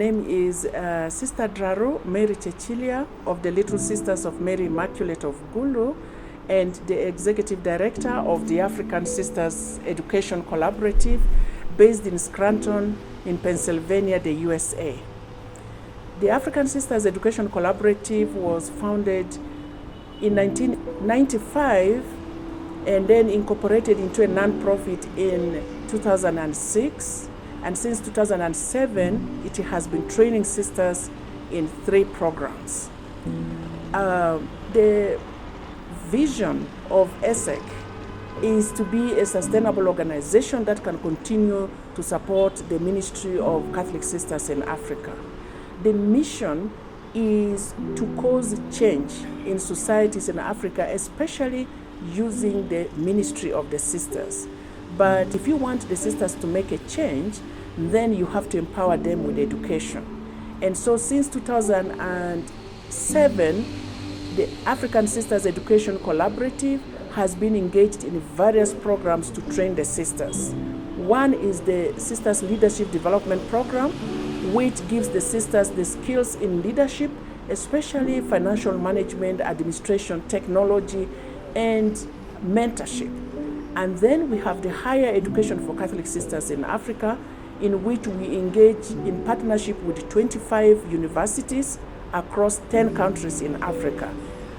name is Sister Draru Mary Cecilia of the Little Sisters of Mary Immaculate of Gulu, and the Executive Director of the African Sisters Education Collaborative based in Scranton in Pennsylvania, the USA. The African Sisters Education Collaborative was founded in 1995 and then incorporated into a non-profit in 2006. And since 2007, it has been training sisters in 3 programs. The vision of ASEC is to be a sustainable organization that can continue to support the ministry of Catholic sisters in Africa. The mission is to cause change in societies in Africa, especially using the ministry of the sisters. But if you want the sisters to make a change, then you have to empower them with education. And so since 2007, the African Sisters Education Collaborative has been engaged in various programs to train the sisters. One is the Sisters Leadership Development Program, which gives the sisters the skills in leadership, especially financial management, administration, technology, and mentorship. And then we have the Higher Education for Catholic Sisters in Africa, in which we engage in partnership with 25 universities across 10 countries in Africa.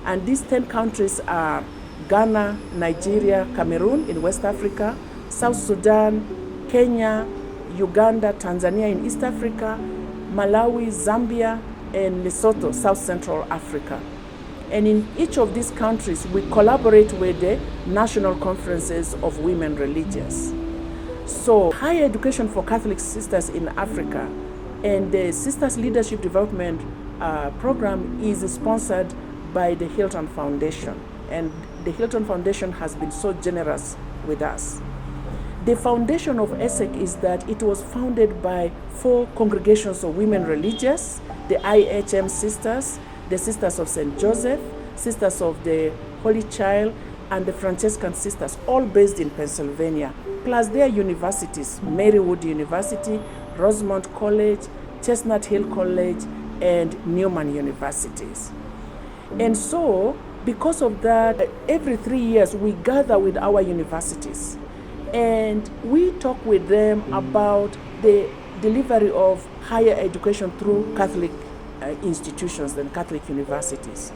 And these 10 countries are Ghana, Nigeria, Cameroon in West Africa, South Sudan, Kenya, Uganda, Tanzania in East Africa, Malawi, Zambia, and Lesotho, South Central Africa. And in each of these countries, we collaborate with the national conferences of women religious. So Higher Education for Catholic Sisters in Africa and the Sisters Leadership Development Program is sponsored by the Hilton Foundation. And the Hilton Foundation has been so generous with us. The foundation of ASEC is that it was founded by 4 congregations of women religious, the IHM Sisters, the Sisters of St. Joseph, Sisters of the Holy Child, and the Franciscan Sisters, all based in Pennsylvania, plus their universities, Marywood University, Rosemont College, Chestnut Hill College, and Newman Universities. And so, because of that, every 3 years we gather with our universities and we talk with them about the delivery of higher education through Catholic institutions and Catholic universities.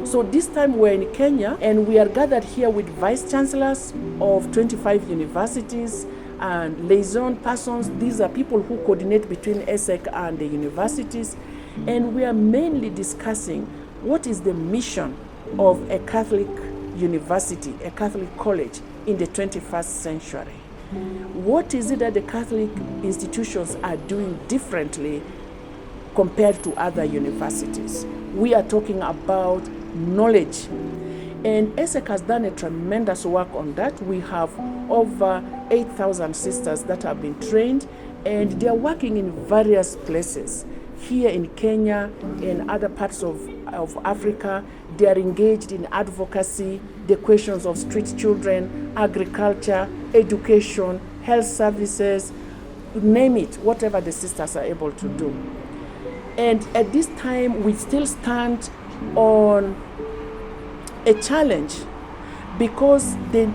So this time we're in Kenya and we are gathered here with vice chancellors of 25 universities and liaison persons. These are people who coordinate between ASEC and the universities, and we are mainly discussing what is the mission of a Catholic university, a Catholic college in the 21st century. What is it that the Catholic institutions are doing differently compared to other universities? We are talking about knowledge. And ASEC has done a tremendous work on that. We have over 8,000 sisters that have been trained, and they are working in various places. Here in Kenya and other parts of Africa, they are engaged in advocacy, the questions of street children, agriculture, education, health services, name it, whatever the sisters are able to do. And at this time, we still stand on a challenge because the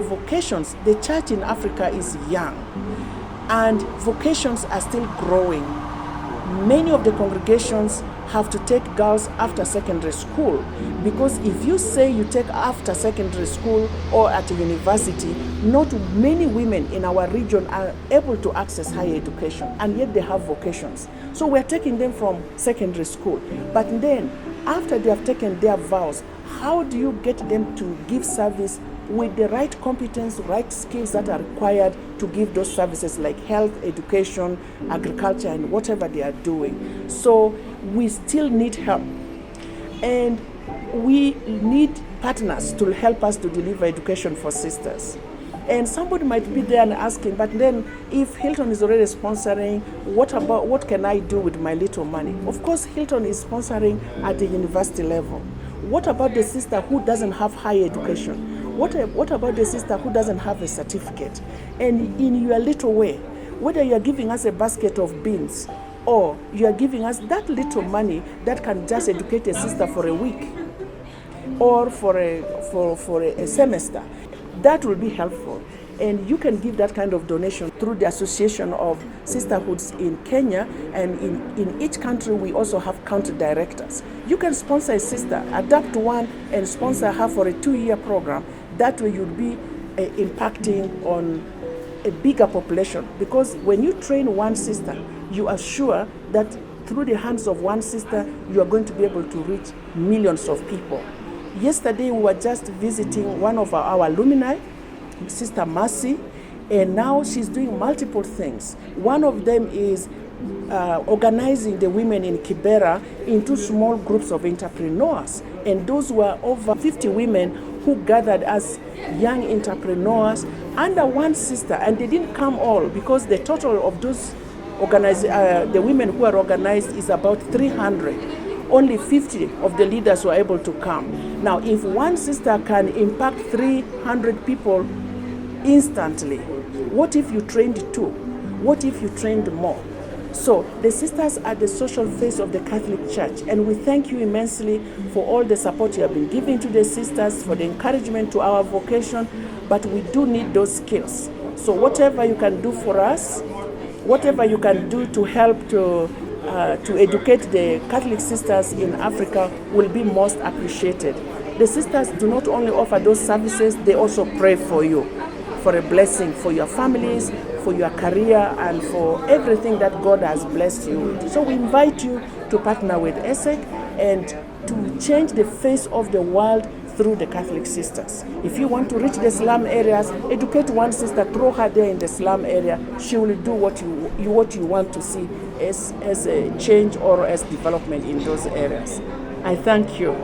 vocations, the church in Africa is young and vocations are still growing. Many of the congregations have to take girls after secondary school, because if you say you take after secondary school or at a university, not many women in our region are able to access higher education, and yet they have vocations. So we're taking them from secondary school. But then, after they have taken their vows, how do you get them to give service with the right competence, right skills that are required to give those services like health, education, agriculture, and whatever they are doing? So we still need help. And we need partners to help us to deliver education for sisters. And somebody might be there and asking, but then if Hilton is already sponsoring, what can I do with my little money? Of course, Hilton is sponsoring at the university level. What about the sister who doesn't have higher education? What about the sister who doesn't have a certificate? And in your little way, whether you're giving us a basket of beans or you are giving us that little money that can just educate a sister for a week or for a semester, that will be helpful. And you can give that kind of donation through the Association of Sisterhoods in Kenya, and in each country we also have country directors. You can sponsor a sister, adopt one and sponsor her for a 2-year program. That way you'll be impacting on a bigger population, because when you train one sister, you are sure that through the hands of one sister, you are going to be able to reach millions of people. Yesterday, we were just visiting one of our alumni, Sister Mercy, and now she's doing multiple things. One of them is organizing the women in Kibera into small groups of entrepreneurs. And those were over 50 women who gathered as young entrepreneurs under one sister. And they didn't come all, because the total of those the women who are organized is about 300. Only 50 of the leaders were able to come. Now, if one sister can impact 300 people instantly, what if you trained 2? What if you trained more? So the sisters are the social face of the Catholic Church, and we thank you immensely for all the support you have been giving to the sisters, for the encouragement to our vocation, but we do need those skills. So whatever you can do for us, whatever you can do to help to educate the Catholic sisters in Africa will be most appreciated. The sisters do not only offer those services, they also pray for you, for a blessing for your families, for your career, and for everything that God has blessed you with. So we invite you to partner with ASEC and to change the face of the world through the Catholic sisters. If you want to reach the slum areas, educate one sister, throw her there in the slum area. She will do what you want to see as a change or as development in those areas. I thank you.